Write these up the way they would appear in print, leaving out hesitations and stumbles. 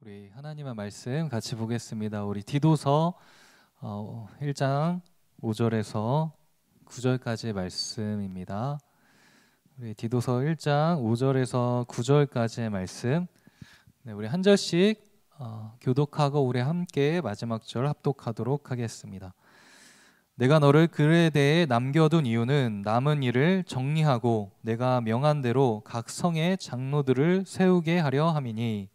우리 하나님의 말씀 같이 보겠습니다. 우리 디도서 1장 5절에서 9절까지의 말씀입니다. 우리 디도서 1장 5절에서 9절까지의 말씀, 우리 한 절씩 교독하고 우리 함께 마지막 절 합독하도록 하겠습니다. 내가 너를 글에 대해 남겨둔 이유는 남은 일을 정리하고 내가 명한 대로 각 성의 장로들을 세우게 하려 함이니,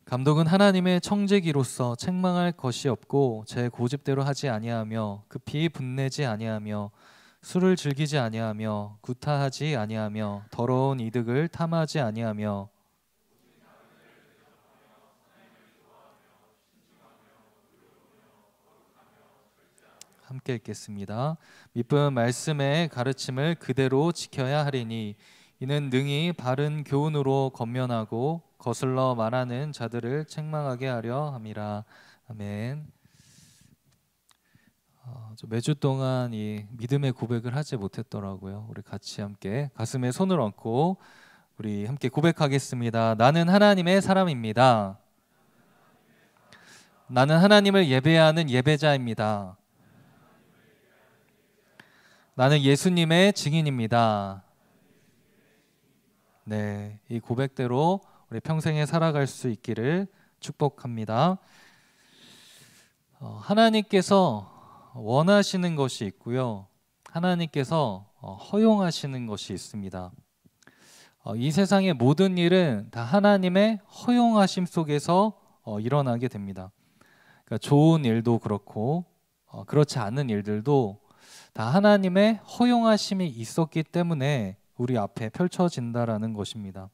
감독은 하나님의 청지기로서 책망할 것이 없고 제 고집대로 하지 아니하며 급히 분내지 아니하며 술을 즐기지 아니하며 구타하지 아니하며 더러운 이득을 탐하지 아니하며 함께 읽겠습니다. 믿음 말씀의 가르침을 그대로 지켜야 하리니 이는 능히 바른 교훈으로 권면하고 거슬러 말하는 자들을 책망하게 하려 함이라. 아멘. 매주 동안 이 믿음의 고백을 하지 못했더라고요. 우리 같이 함께 가슴에 손을 얹고 우리 함께 고백하겠습니다. 나는 하나님의 사람입니다. 나는 하나님을 예배하는 예배자입니다. 나는 예수님의 증인입니다. 네, 이 고백대로 우리 평생에 살아갈 수 있기를 축복합니다. 하나님께서 원하시는 것이 있고요, 하나님께서 허용하시는 것이 있습니다. 이 세상의 모든 일은 다 하나님의 허용하심 속에서 일어나게 됩니다. 그러니까 좋은 일도 그렇고 그렇지 않은 일들도 다 하나님의 허용하심이 있었기 때문에 우리 앞에 펼쳐진다라는 것입니다.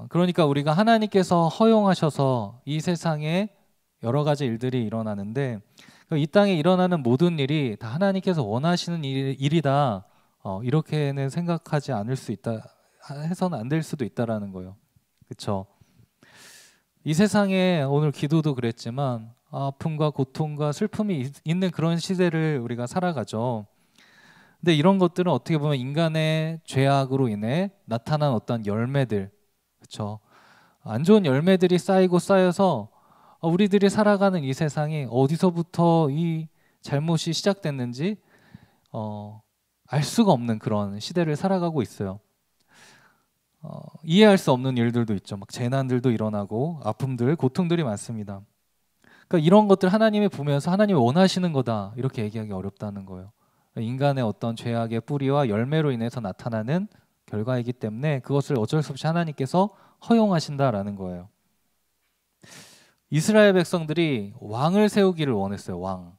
그러니까 우리가 하나님께서 허용하셔서 이 세상에 여러 가지 일들이 일어나는데, 이 땅에 일어나는 모든 일이 다 하나님께서 원하시는 일이다, 이렇게는 생각하지 않을 수 있다, 해서는 안 될 수도 있다라는 거예요. 그렇죠? 이 세상에 오늘 기도도 그랬지만 아픔과 고통과 슬픔이 있는 그런 시대를 우리가 살아가죠. 근데 이런 것들은 어떻게 보면 인간의 죄악으로 인해 나타난 어떤 열매들, 그렇죠? 안 좋은 열매들이 쌓이고 쌓여서 우리들이 살아가는 이 세상이 어디서부터 이 잘못이 시작됐는지 알 수가 없는 그런 시대를 살아가고 있어요. 이해할 수 없는 일들도 있죠. 막 재난들도 일어나고 아픔들, 고통들이 많습니다. 그러니까 이런 것들 하나님이 보면서 하나님이 원하시는 거다, 이렇게 얘기하기 어렵다는 거예요. 인간의 어떤 죄악의 뿌리와 열매로 인해서 나타나는 결과이기 때문에 그것을 어쩔 수 없이 하나님께서 허용하신다라는 거예요. 이스라엘 백성들이 왕을 세우기를 원했어요. 왕.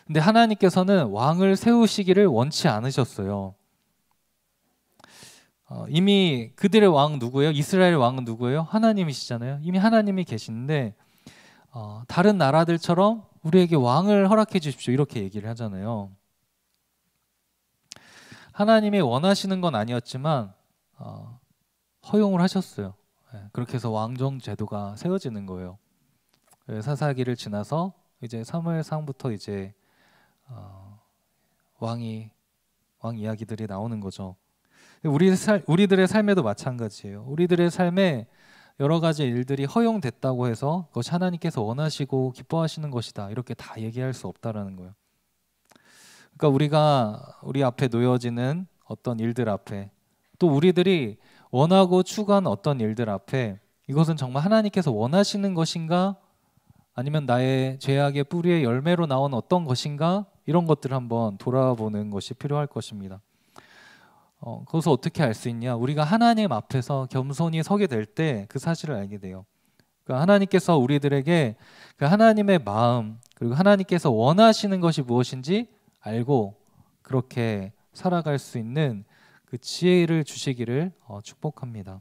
근데 하나님께서는 왕을 세우시기를 원치 않으셨어요. 이미 그들의 왕 누구예요? 이스라엘 왕은 누구예요? 하나님이시잖아요. 이미 하나님이 계신데 다른 나라들처럼 우리에게 왕을 허락해 주십시오, 이렇게 얘기를 하잖아요. 하나님이 원하시는 건 아니었지만 허용을 하셨어요. 그렇게 해서 왕정 제도가 세워지는 거예요. 사사기를 지나서 이제 사무엘상부터 이제 왕 이야기들이 나오는 거죠. 우리들의 삶에도 마찬가지예요. 우리들의 삶에 여러 가지 일들이 허용됐다고 해서 그것이 하나님께서 원하시고 기뻐하시는 것이다, 이렇게 다 얘기할 수 없다라는 거예요. 그러니까 우리 앞에 놓여지는 어떤 일들 앞에, 또 우리들이 원하고 추구하는 어떤 일들 앞에 이것은 정말 하나님께서 원하시는 것인가, 아니면 나의 죄악의 뿌리의 열매로 나온 어떤 것인가, 이런 것들을 한번 돌아보는 것이 필요할 것입니다. 그것을 어떻게 알 수 있냐? 우리가 하나님 앞에서 겸손히 서게 될 때 그 사실을 알게 돼요. 그러니까 하나님께서 우리들에게 그 하나님의 마음, 그리고 하나님께서 원하시는 것이 무엇인지 알고 그렇게 살아갈 수 있는 그 지혜를 주시기를 축복합니다.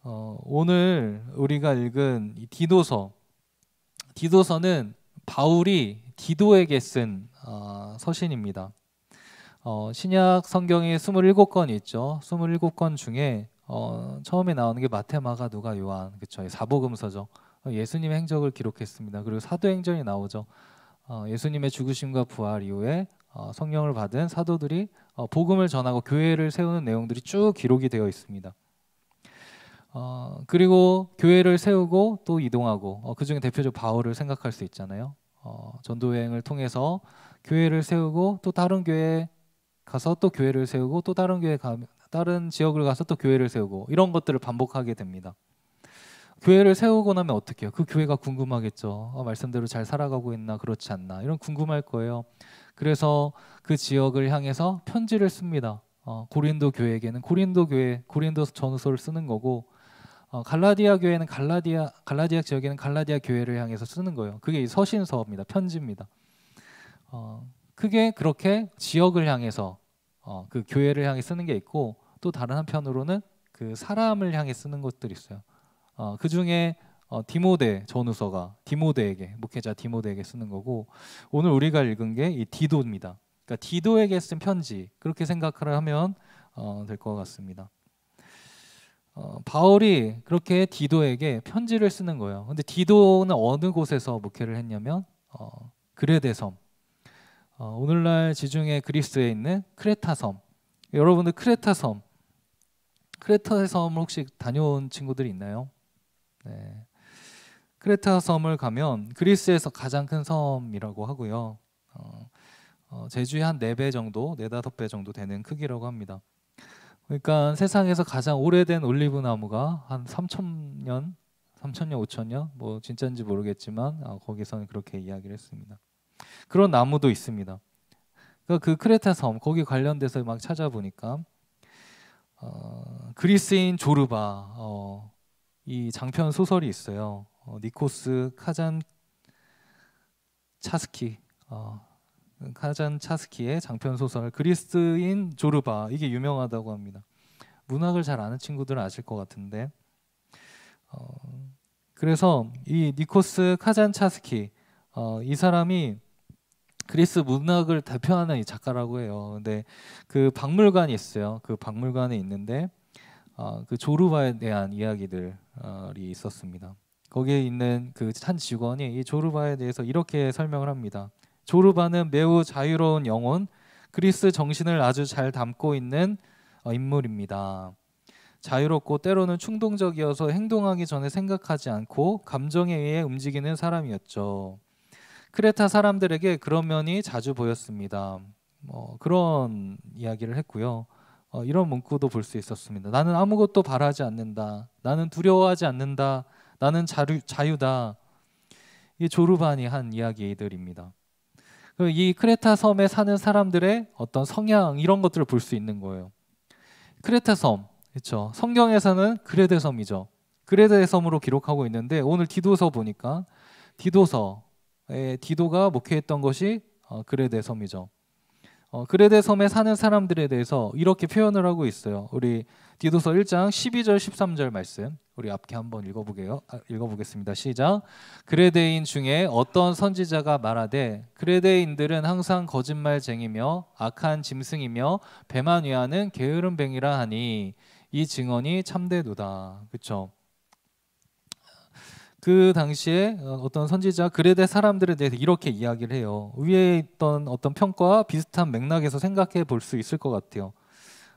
오늘 우리가 읽은 이 디도서는 바울이 디도에게 쓴 서신입니다. 신약 성경에 27권이 있죠. 27권 중에 처음에 나오는 게 마태, 마가, 누가, 요한, 그렇죠? 사복음서죠. 예수님의 행적을 기록했습니다. 그리고 사도행전이 나오죠. 예수님의 죽으심과 부활 이후에 성령을 받은 사도들이 복음을 전하고 교회를 세우는 내용들이 쭉 기록이 되어 있습니다. 그리고 교회를 세우고 또 이동하고 그 중에 대표적 바울을 생각할 수 있잖아요. 전도 여행을 통해서 교회를 세우고 또 다른 교회에 가서 또 교회를 세우고 또 다른 교회 다른 지역을 가서 또 교회를 세우고 이런 것들을 반복하게 됩니다. 교회를 세우고 나면 어떻게 해요? 그 교회가 궁금하겠죠. 말씀대로 잘 살아가고 있나 그렇지 않나 이런 궁금할 거예요. 그래서 그 지역을 향해서 편지를 씁니다. 고린도 교회에게는 고린도 교회, 고린도 전서를 쓰는 거고 갈라디아 교회는 갈라디아 지역에는 갈라디아 교회를 향해서 쓰는 거예요. 그게 서신서입니다. 편지입니다. 크게 그렇게 지역을 향해서 그 교회를 향해 쓰는 게 있고 또 다른 한편으로는 그 사람을 향해 쓰는 것들이 있어요. 그 중에 디모데 전후서가 디모데에게 목회자 디모데에게 쓰는 거고 오늘 우리가 읽은 게 이 디도입니다. 그러니까 디도에게 쓴 편지 그렇게 생각을 하면 될 것 같습니다. 바울이 그렇게 디도에게 편지를 쓰는 거예요. 근데 디도는 어느 곳에서 목회를 했냐면 그레데 섬. 오늘날 지중해 그리스에 있는 크레타 섬. 여러분들 크레타 섬 혹시 다녀온 친구들이 있나요? 네. 크레타 섬을 가면 그리스에서 가장 큰 섬이라고 하고요. 제주의 한 4배 정도, 4~5배 정도 되는 크기라고 합니다. 그러니까 세상에서 가장 오래된 올리브 나무가 한 3,000년, 5,000년 뭐 진짜인지 모르겠지만 거기서는 그렇게 이야기를 했습니다. 그런 나무도 있습니다. 그러니까 그 크레타 섬 거기 관련돼서 막 찾아보니까 그리스인 조르바 이 장편 소설이 있어요. 니코스 카잔차스키의 장편 소설 그리스인 조르바 이게 유명하다고 합니다. 문학을 잘 아는 친구들은 아실 것 같은데 그래서 이 니코스 카잔차스키 이 사람이 그리스 문학을 대표하는 이 작가라고 해요. 근데 그 박물관이 있어요. 그 박물관에 있는데 그 조르바에 대한 이야기들이 있었습니다. 거기에 있는 그 한 직원이 이 조르바에 대해서 이렇게 설명을 합니다. 조르바는 매우 자유로운 영혼, 그리스 정신을 아주 잘 담고 있는 인물입니다. 자유롭고 때로는 충동적이어서 행동하기 전에 생각하지 않고 감정에 의해 움직이는 사람이었죠. 크레타 사람들에게 그런 면이 자주 보였습니다. 그런 이야기를 했고요. 이런 문구도 볼 수 있었습니다. 나는 아무것도 바라지 않는다. 나는 두려워하지 않는다. 나는 자유다. 이 조르반이 한 이야기들입니다. 이 크레타 섬에 사는 사람들의 어떤 성향 이런 것들을 볼 수 있는 거예요. 크레타 섬, 그렇죠? 성경에서는 그레데 섬이죠. 그레데 섬으로 기록하고 있는데 오늘 디도서 보니까 디도가 목회했던 것이 그레데 섬이죠. 그레데 섬에 사는 사람들에 대해서 이렇게 표현을 하고 있어요. 우리 디도서 1장 12절 13절 말씀 우리 앞에 한번 읽어보겠습니다. 시작. 그레데인 중에 어떤 선지자가 말하되 그레데인들은 항상 거짓말쟁이며 악한 짐승이며 배만 위하는 게으른 뱅이라 하니 이 증언이 참되도다. 그렇죠? 그 당시에 어떤 선지자 그레데 사람들에 대해서 이렇게 이야기를 해요. 위에 있던 어떤 평가와 비슷한 맥락에서 생각해 볼 수 있을 것 같아요.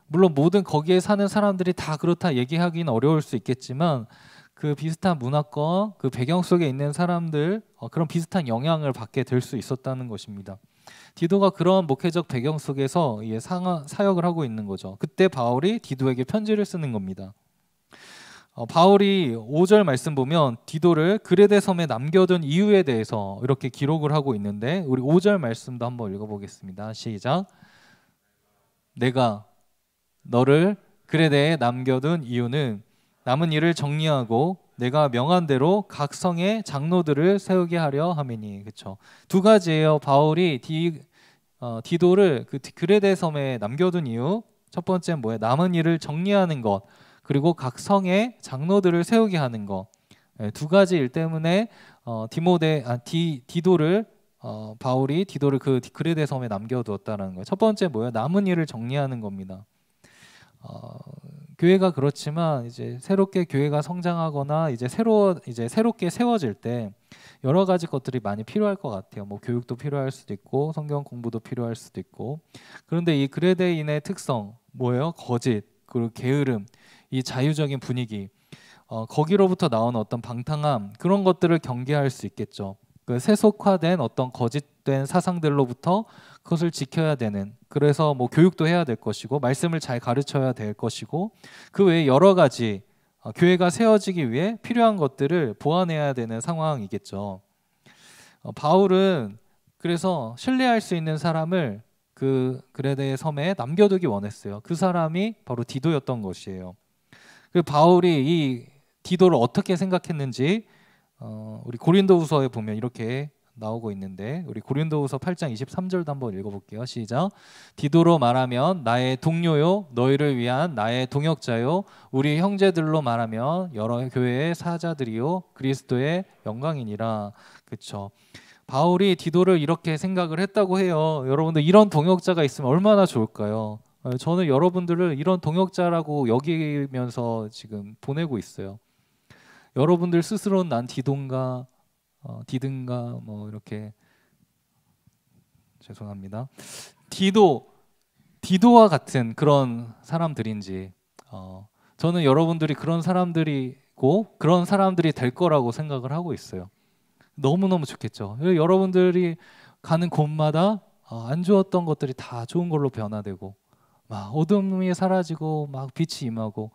물론 모든 거기에 사는 사람들이 다 그렇다 얘기하기는 어려울 수 있겠지만 그 비슷한 문화권, 그 배경 속에 있는 사람들 그런 비슷한 영향을 받게 될 수 있었다는 것입니다. 디도가 그런 목회적 배경 속에서 사역을 하고 있는 거죠. 그때 바울이 디도에게 편지를 쓰는 겁니다. 바울이 5절 말씀 보면 디도를 그레데 섬에 남겨둔 이유에 대해서 이렇게 기록을 하고 있는데 우리 5절 말씀도 한번 읽어보겠습니다. 시작. 내가 너를 그레데에 남겨둔 이유는 남은 일을 정리하고 내가 명한 대로 각 성의 장로들을 세우게 하려 함이니. 그렇죠? 두 가지예요. 바울이 디도를 그 그레데 섬에 남겨둔 이유. 첫 번째는 뭐예요? 남은 일을 정리하는 것. 그리고 각 성의 장로들을 세우게 하는 것. 두 가지 일 때문에 바울이 디도를 그 그레데 섬에 남겨두었다는 거예요. 첫 번째 뭐예요? 남은 일을 정리하는 겁니다. 교회가 그렇지만 이제 새롭게 교회가 성장하거나 이제 새롭게 세워질 때 여러 가지 것들이 많이 필요할 것 같아요. 뭐 교육도 필요할 수도 있고 성경 공부도 필요할 수도 있고. 그런데 이 그레데인의 특성 뭐예요? 거짓, 그리고 게으름, 이 자유적인 분위기, 거기로부터 나오는 어떤 방탕함, 그런 것들을 경계할 수 있겠죠. 그 세속화된 어떤 거짓된 사상들로부터 그것을 지켜야 되는, 그래서 뭐 교육도 해야 될 것이고 말씀을 잘 가르쳐야 될 것이고 그 외에 여러 가지 교회가 세워지기 위해 필요한 것들을 보완해야 되는 상황이겠죠. 바울은 그래서 신뢰할 수 있는 사람을 그 그레데 섬에 남겨두기 원했어요. 그 사람이 바로 디도였던 것이에요. 그 바울이 이 디도를 어떻게 생각했는지 우리 고린도후서에 보면 이렇게 나오고 있는데, 우리 고린도후서 8장 23절도 한번 읽어볼게요. 시작. 디도로 말하면 나의 동료요, 너희를 위한 나의 동역자요, 우리 형제들로 말하면 여러 교회의 사자들이요, 그리스도의 영광이니라. 그렇죠. 바울이 디도를 이렇게 생각을 했다고 해요. 여러분들 이런 동역자가 있으면 얼마나 좋을까요? 저는 여러분들을 이런 동역자라고 여기면서 지금 보내고 있어요. 여러분들 스스로는 난 디도인가 디든가 뭐 이렇게, 죄송합니다. 디도와 같은 그런 사람들인지, 저는 여러분들이 그런 사람들이고 그런 사람들이 될 거라고 생각을 하고 있어요. 너무너무 좋겠죠. 여러분들이 가는 곳마다 안 좋았던 것들이 다 좋은 걸로 변화되고, 막 어둠이 사라지고 막 빛이 임하고,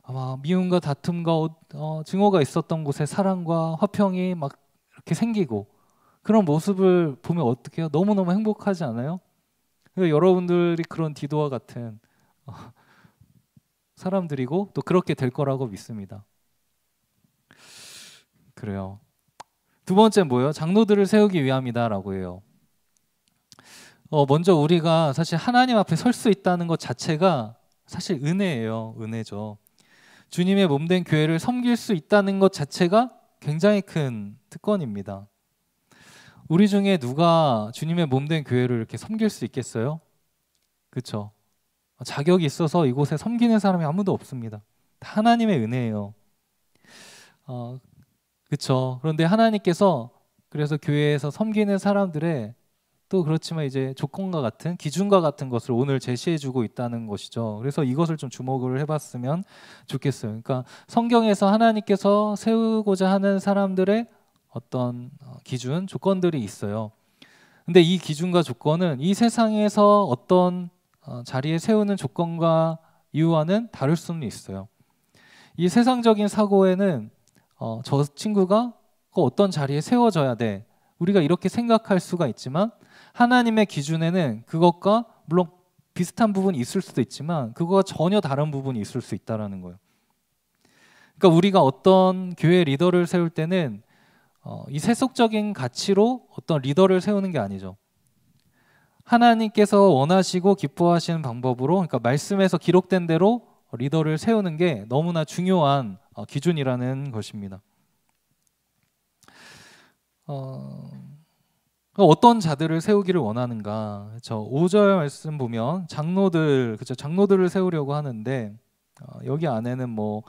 막 미움과 다툼과 증오가 있었던 곳에 사랑과 화평이 막 이렇게 생기고, 그런 모습을 보면 어떻게 해요? 너무너무 행복하지 않아요? 여러분들이 그런 디도와 같은 사람들이고 또 그렇게 될 거라고 믿습니다. 그래요. 두 번째 뭐예요? 장로들을 세우기 위함이다라고 해요. 먼저 우리가 사실 하나님 앞에 설 수 있다는 것 자체가 사실 은혜예요. 은혜죠. 주님의 몸된 교회를 섬길 수 있다는 것 자체가 굉장히 큰 특권입니다. 우리 중에 누가 주님의 몸된 교회를 이렇게 섬길 수 있겠어요? 그렇죠? 자격이 있어서 이곳에 섬기는 사람이 아무도 없습니다. 다 하나님의 은혜예요. 그렇죠. 그런데 하나님께서 그래서 교회에서 섬기는 사람들의 또 그렇지만 이제 조건과 같은 기준과 같은 것을 오늘 제시해주고 있다는 것이죠. 그래서 이것을 좀 주목을 해봤으면 좋겠어요. 그러니까 성경에서 하나님께서 세우고자 하는 사람들의 어떤 기준, 조건들이 있어요. 근데 이 기준과 조건은 이 세상에서 어떤 자리에 세우는 조건과 이유와는 다를 수는 있어요. 이 세상적인 사고에는 저 친구가 어떤 자리에 세워져야 돼, 우리가 이렇게 생각할 수가 있지만, 하나님의 기준에는 그것과 물론 비슷한 부분이 있을 수도 있지만 그거와 전혀 다른 부분이 있을 수 있다는 거예요. 그러니까 우리가 어떤 교회 리더를 세울 때는 이 세속적인 가치로 어떤 리더를 세우는 게 아니죠. 하나님께서 원하시고 기뻐하시는 방법으로, 그러니까 말씀에서 기록된 대로 리더를 세우는 게 너무나 중요한 기준이라는 것입니다. 어떤 자들을 세우기를 원하는가? 저 5절 말씀 보면 장로들, 그렇죠? 장로들을 세우려고 하는데 여기 안에는 뭐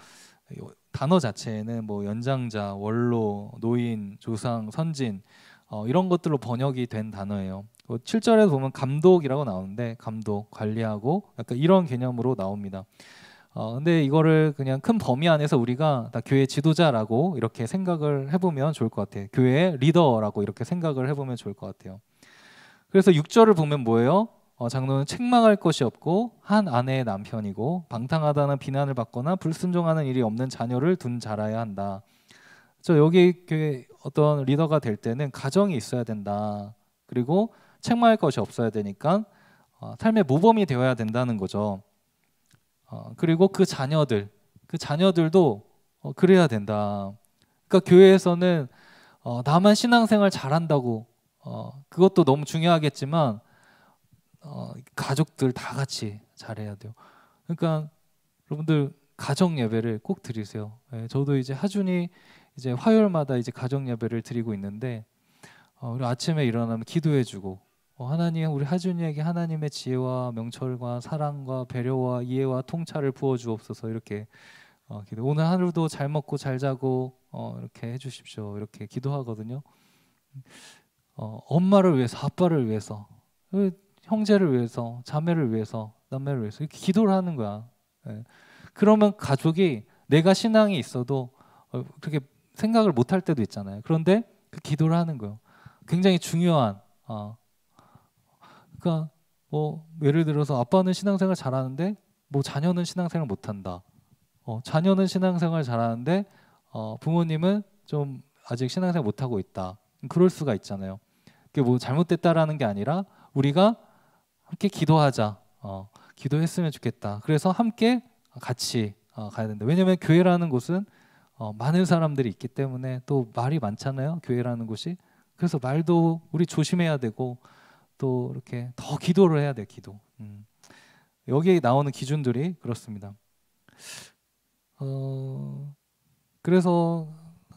단어 자체에는 뭐 연장자, 원로, 노인, 조상, 선진 이런 것들로 번역이 된 단어예요. 7절에 보면 감독이라고 나오는데 감독, 관리하고 약간 이런 개념으로 나옵니다. 근데 이거를 그냥 큰 범위 안에서 우리가 다 교회 지도자라고 이렇게 생각을 해보면 좋을 것 같아요. 교회의 리더라고 이렇게 생각을 해보면 좋을 것 같아요. 그래서 6절을 보면 뭐예요? 장로는 책망할 것이 없고 한 아내의 남편이고 방탕하다는 비난을 받거나 불순종하는 일이 없는 자녀를 둔 자라야 한다. 여기 교회 어떤 리더가 될 때는 가정이 있어야 된다. 그리고 책망할 것이 없어야 되니까 삶의 모범이 되어야 된다는 거죠. 그리고 그 자녀들도 그래야 된다. 그러니까 교회에서는 나만 신앙생활 잘한다고 그것도 너무 중요하겠지만 가족들 다 같이 잘해야 돼요. 그러니까 여러분들 가정 예배를 꼭 드리세요. 저도 이제 하준이 이제 화요일마다 이제 가정 예배를 드리고 있는데 우리 아침에 일어나면 기도해주고 하나님, 우리 하준이에게 하나님의 지혜와 명철과 사랑과 배려와 이해와 통찰을 부어 주옵소서. 이렇게 오늘 하루도 잘 먹고 잘 자고 이렇게 해주십시오. 이렇게 기도하거든요. 엄마를 위해서, 아빠를 위해서, 형제를 위해서, 자매를 위해서, 남매를 위해서 이렇게 기도를 하는 거야. 예. 그러면 가족이 내가 신앙이 있어도 그렇게 생각을 못 할 때도 있잖아요. 그런데 그 기도를 하는 거예요. 굉장히 중요한. 그러니까 예를 들어서 아빠는 신앙생활 잘하는데 자녀는 신앙생활 못한다. 자녀는 신앙생활 잘하는데 부모님은 좀 아직 신앙생활 못하고 있다. 그럴 수가 있잖아요. 그게 잘못됐다라는 게 아니라 우리가 함께 기도하자. 기도했으면 좋겠다. 그래서 함께 같이 가야 된다. 왜냐하면 교회라는 곳은 많은 사람들이 있기 때문에 또 말이 많잖아요. 교회라는 곳이. 그래서 말도 우리 조심해야 되고 또 이렇게 더 기도를 해야 돼요. 기도. 여기에 나오는 기준들이 그렇습니다. 그래서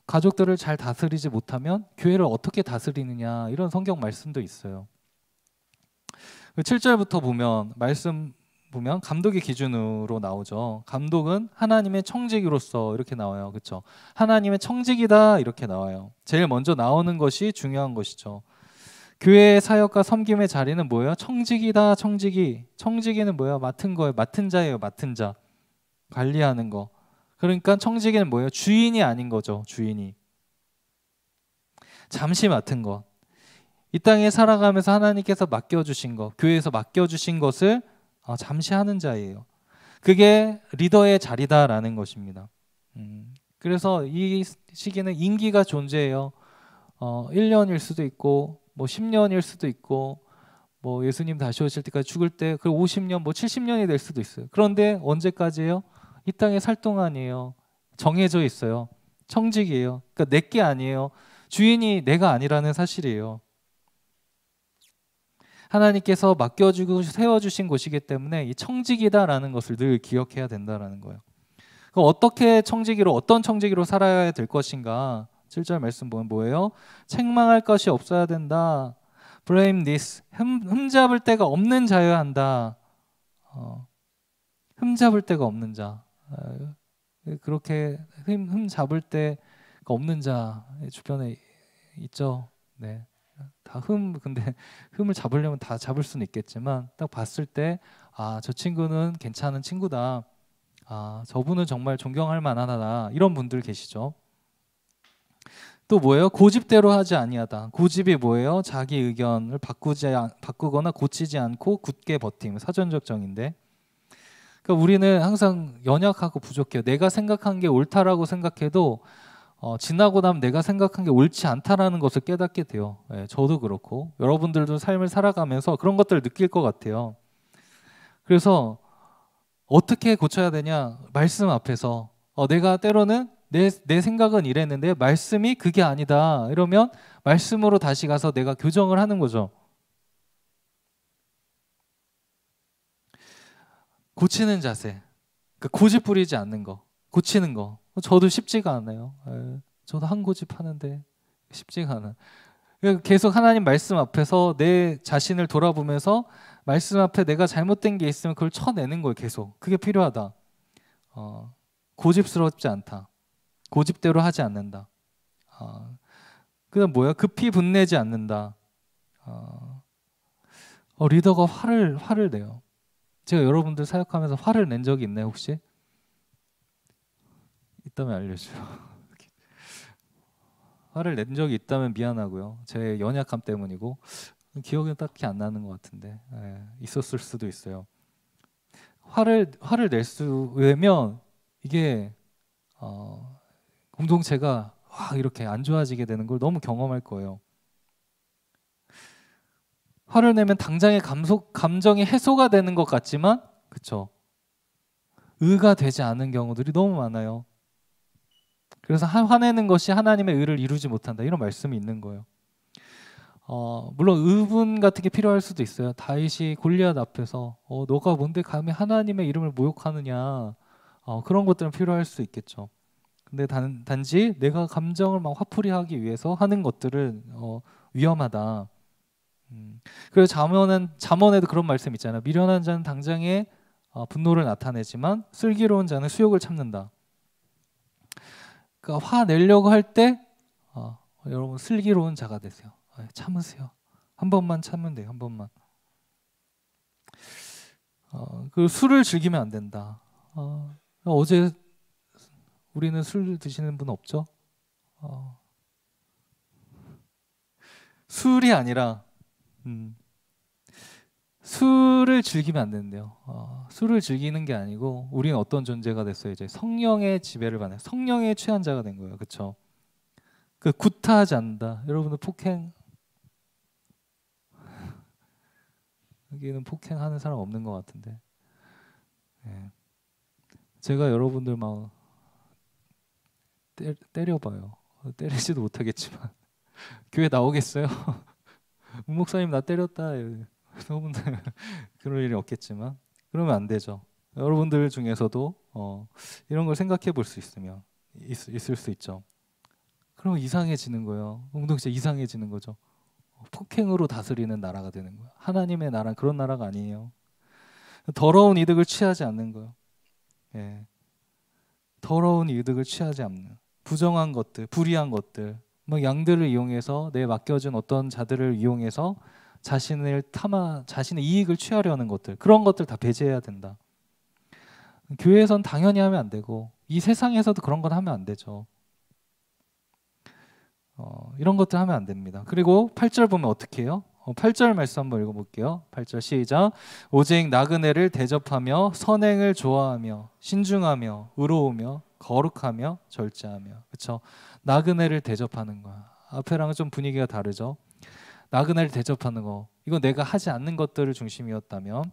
가족들을 잘 다스리지 못하면 교회를 어떻게 다스리느냐 이런 성경 말씀도 있어요. 7절부터 보면 말씀 보면 감독의 기준으로 나오죠. 감독은 하나님의 청지기로서 이렇게 나와요. 그렇죠? 하나님의 청지기다 이렇게 나와요. 제일 먼저 나오는 것이 중요한 것이죠. 교회의 사역과 섬김의 자리는 뭐예요? 청지기다. 청지기. 청지기는 뭐예요? 맡은 거예요. 맡은 자예요. 맡은 자. 관리하는 거. 그러니까 청지기는 뭐예요? 주인이 아닌 거죠. 주인이. 잠시 맡은 것. 이 땅에 살아가면서 하나님께서 맡겨주신 것, 교회에서 맡겨주신 것을 잠시 하는 자예요. 그게 리더의 자리다라는 것입니다. 그래서 이 시기는 임기가 존재해요. 1년일 수도 있고 10년일 수도 있고 예수님 다시 오실 때까지 죽을 때 50년 70년이 될 수도 있어요. 그런데 언제까지예요? 이 땅에 살 동안이에요. 정해져 있어요. 청직이에요. 그러니까 내게 아니에요. 주인이 내가 아니라는 사실이에요. 하나님께서 맡겨주고 세워주신 곳이기 때문에 이 청직이다라는 것을 늘 기억해야 된다라는 거예요. 그럼 어떻게 청지기로 어떤 청지기로 살아야 될 것인가? 7절 말씀 보면 뭐예요? 책망할 것이 없어야 된다. blameless, 흠잡을 데가 없는 자여야 한다. 흠잡을 데가 없는 자. 그렇게 흠잡을 데가 없는 자 주변에 있죠. 네. 근데 흠을 잡으려면 다 잡을 수는 있겠지만 딱 봤을 때 저 친구는 괜찮은 친구다. 저분은 정말 존경할 만하다. 이런 분들 계시죠. 또 뭐예요? 고집대로 하지 아니하다. 고집이 뭐예요? 자기 의견을 바꾸거나 고치지 않고 굳게 버팀. 사전적 정의인데. 그러니까 우리는 항상 연약하고 부족해요. 내가 생각한 게 옳다라고 생각해도 지나고 나면 내가 생각한 게 옳지 않다라는 것을 깨닫게 돼요. 저도 그렇고 여러분들도 삶을 살아가면서 그런 것들을 느낄 것 같아요. 그래서 어떻게 고쳐야 되냐? 말씀 앞에서 내가 때로는 내 생각은 이랬는데 말씀이 그게 아니다. 이러면 말씀으로 다시 가서 내가 교정을 하는 거죠. 고치는 자세. 고집 부리지 않는 거. 고치는 거. 저도 쉽지가 않아요. 저도 한 고집 하는데 쉽지가 않아요. 계속 하나님 말씀 앞에서 내 자신을 돌아보면서 말씀 앞에 내가 잘못된 게 있으면 그걸 쳐내는 거예요. 계속. 그게 필요하다. 고집스럽지 않다. 고집대로 하지 않는다. 그다음 뭐야? 급히 분내지 않는다. 리더가 화를 내요. 제가 여러분들 사역하면서 화를 낸 적이 있나요 혹시? 있다면 알려줘요. 화를 낸 적이 있다면 미안하고요. 제 연약함 때문이고 기억은 딱히 안 나는 것 같은데 있었을 수도 있어요. 화를 내면 이게 공동체가 이렇게 안 좋아지게 되는 걸 너무 경험할 거예요. 화를 내면 당장의 감정이 해소가 되는 것 같지만 그렇죠. 의가 되지 않은 경우들이 너무 많아요. 그래서 화내는 것이 하나님의 의를 이루지 못한다. 이런 말씀이 있는 거예요. 물론 의분 같은 게 필요할 수도 있어요. 다윗이 골리앗 앞에서 너가 뭔데 감히 하나님의 이름을 모욕하느냐. 그런 것들은 필요할 수 있겠죠. 근데 단지 내가 감정을 막 화풀이하기 위해서 하는 것들은 위험하다. 그래서 잠언에도 그런 말씀 있잖아요. 미련한 자는 당장에 분노를 나타내지만 슬기로운 자는 수욕을 참는다. 그러니까 화 내려고 할 때 여러분 슬기로운 자가 되세요. 참으세요. 한 번만 참으면 돼요. 한 번만. 그 술을 즐기면 안 된다. 어제 우리는 술 드시는 분 없죠? 술이 아니라 술을 즐기면 안 된대요. 술을 즐기는 게 아니고 우리는 어떤 존재가 됐어요? 이제 성령의 지배를 받는 성령의 취한 자가 된 거예요. 그렇죠? 그 구타하지 않는다. 여러분들 폭행 여기는 폭행하는 사람 없는 것 같은데. 네. 제가 여러분들 막 때려봐요. 때리지도 못하겠지만 교회 나오겠어요? 문 목사님 나 때렸다. 여러분들 그럴 일이 없겠지만 그러면 안 되죠. 여러분들 중에서도 이런 걸 생각해 볼 수 있을 수 있죠. 그러면 이상해지는 거예요. 공동체 이상해지는 거죠. 폭행으로 다스리는 나라가 되는 거예요. 하나님의 나라는 그런 나라가 아니에요. 더러운 이득을 취하지 않는 거예요. 예. 더러운 이득을 취하지 않는 부정한 것들, 불의한 것들, 막 양들을 이용해서 내 맡겨준 어떤 자들을 이용해서 자신의 이익을 취하려는 것들, 그런 것들 다 배제해야 된다. 교회에선 당연히 하면 안 되고 이 세상에서도 그런 건 하면 안 되죠. 이런 것들 하면 안 됩니다. 그리고 8절 보면 어떻게 해요? 8절 말씀 한번 읽어볼게요. 8절 시작. 오직 나그네를 대접하며 선행을 좋아하며 신중하며 의로우며 거룩하며 절제하며. 그렇죠? 나그네를 대접하는 거야. 앞에랑은 좀 분위기가 다르죠. 나그네를 대접하는 거. 이거 내가 하지 않는 것들을 중심이었다면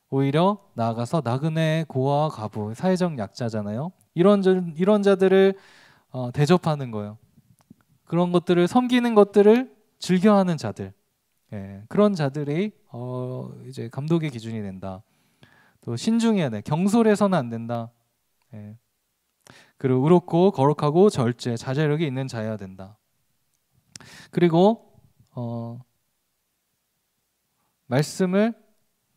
오히려 나아가서 나그네 고아 과부 사회적 약자잖아요. 이런 자들을 대접하는 거예요. 그런 것들을 섬기는 것들을 즐겨하는 자들, 그런 자들이 이제 감독의 기준이 된다. 또 신중해야 돼. 경솔해서는 안 된다. 그리고 의롭고 거룩하고 절제, 자제력이 있는 자여야 된다. 그리고 말씀을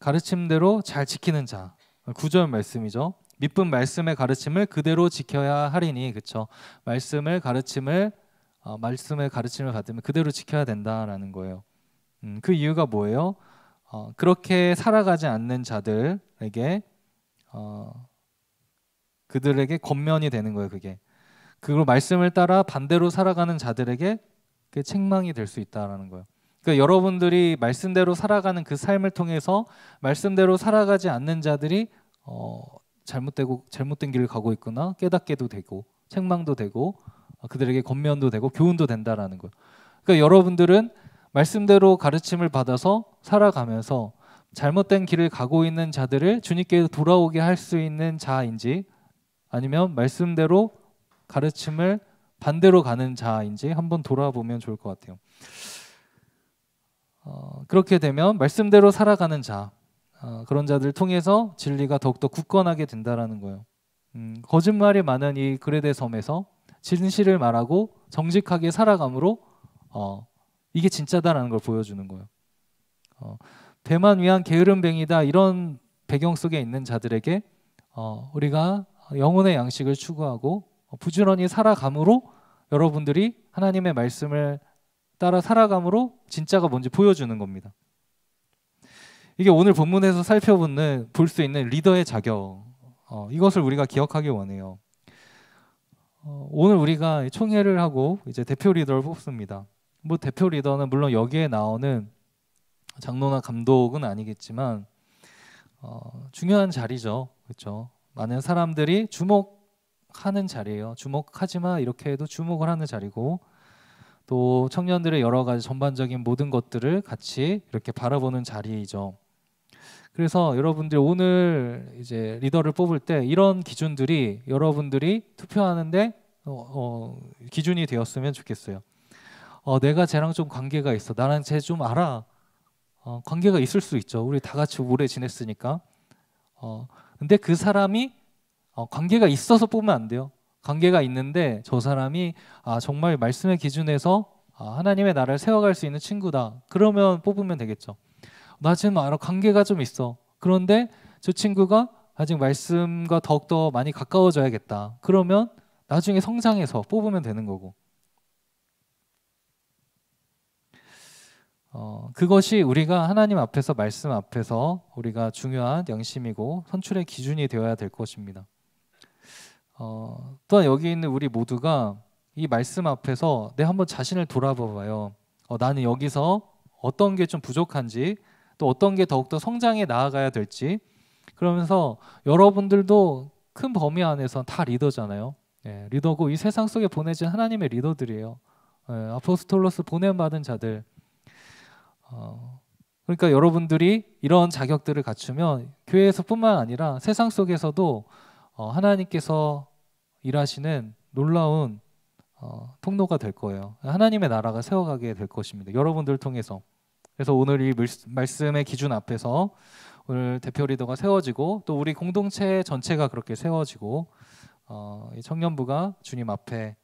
가르침대로 잘 지키는 자. 9절 말씀이죠. 믿은 말씀의 가르침을 그대로 지켜야 하리니, 그렇죠? 말씀의 가르침을 받으면 그대로 지켜야 된다라는 거예요. 그 이유가 뭐예요? 그렇게 살아가지 않는 자들에게 그들에게 권면이 되는 거예요. 그리고 말씀을 따라 반대로 살아가는 자들에게 그게 책망이 될 수 있다라는 거예요. 그러니까 여러분들이 말씀대로 살아가는 그 삶을 통해서 말씀대로 살아가지 않는 자들이 잘못된 길을 가고 있구나 깨닫게도 되고 책망도 되고 그들에게 권면도 되고 교훈도 된다라는 거예요. 그러니까 여러분들은 말씀대로 가르침을 받아서 살아가면서 잘못된 길을 가고 있는 자들을 주님께 돌아오게 할 수 있는 자인지 아니면 말씀대로 가르침을 반대로 가는 자인지 한번 돌아보면 좋을 것 같아요. 그렇게 되면 말씀대로 살아가는 자, 그런 자들을 통해서 진리가 더욱더 굳건하게 된다라는 거예요. 거짓말이 많은 이 그레데 섬에서 진실을 말하고 정직하게 살아감으로 이게 진짜다라는 걸 보여주는 거예요. 배만 위한 게으름뱅이다 이런 배경 속에 있는 자들에게 우리가 영혼의 양식을 추구하고 부지런히 살아감으로 여러분들이 하나님의 말씀을 따라 살아감으로 진짜가 뭔지 보여주는 겁니다. 이게 오늘 본문에서 볼 수 있는 리더의 자격, 이것을 우리가 기억하기 원해요. 오늘 우리가 총회를 하고 이제 대표 리더를 뽑습니다. 뭐 대표 리더는 물론 여기에 나오는 장로나 감독은 아니겠지만 중요한 자리죠, 그렇죠? 많은 사람들이 주목하는 자리예요. 주목하지 마 이렇게 해도 주목을 하는 자리고. 또 청년들의 여러 가지 전반적인 모든 것들을 같이 이렇게 바라보는 자리이죠. 그래서 여러분들 오늘 이제 리더를 뽑을 때 이런 기준들이 여러분들이 투표하는데 기준이 되었으면 좋겠어요. 내가 쟤랑 좀 관계가 있어. 나랑 쟤 좀 알아. 관계가 있을 수 있죠. 우리 다 같이 오래 지냈으니까. 근데 그 사람이 관계가 있어서 뽑으면 안 돼요. 관계가 있는데 저 사람이 정말 말씀의 기준에서 하나님의 나라를 세워갈 수 있는 친구다. 그러면 뽑으면 되겠죠. 나 지금 관계가 좀 있어. 그런데 저 친구가 아직 말씀과 더욱더 많이 가까워져야겠다. 그러면 나중에 성장해서 뽑으면 되는 거고. 그것이 우리가 하나님 앞에서 말씀 앞에서 우리가 중요한 양심이고 선출의 기준이 되어야 될 것입니다. 또한 여기 있는 우리 모두가 이 말씀 앞에서 내 한번 자신을 돌아봐 봐요. 나는 여기서 어떤 게 좀 부족한지 또 어떤 게 더욱더 성장해 나아가야 될지 그러면서 여러분들도 큰 범위 안에서 다 리더잖아요. 예, 리더고 이 세상 속에 보내진 하나님의 리더들이에요. 예, 아포스톨로스 보냄받은 자들. 그러니까 여러분들이 이런 자격들을 갖추면 교회에서뿐만 아니라 세상 속에서도 하나님께서 일하시는 놀라운 통로가 될 거예요. 하나님의 나라가 세워가게 될 것입니다. 여러분들을 통해서. 그래서 오늘 이 말씀의 기준 앞에서 오늘 대표 리더가 세워지고 또 우리 공동체 전체가 그렇게 세워지고 이 청년부가 주님 앞에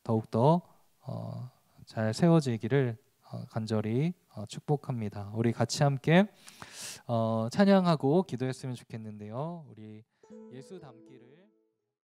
더욱더 잘 세워지기를 간절히 축복합니다. 우리 같이 함께 찬양하고 기도했으면 좋겠는데요. 우리 예수 닮기를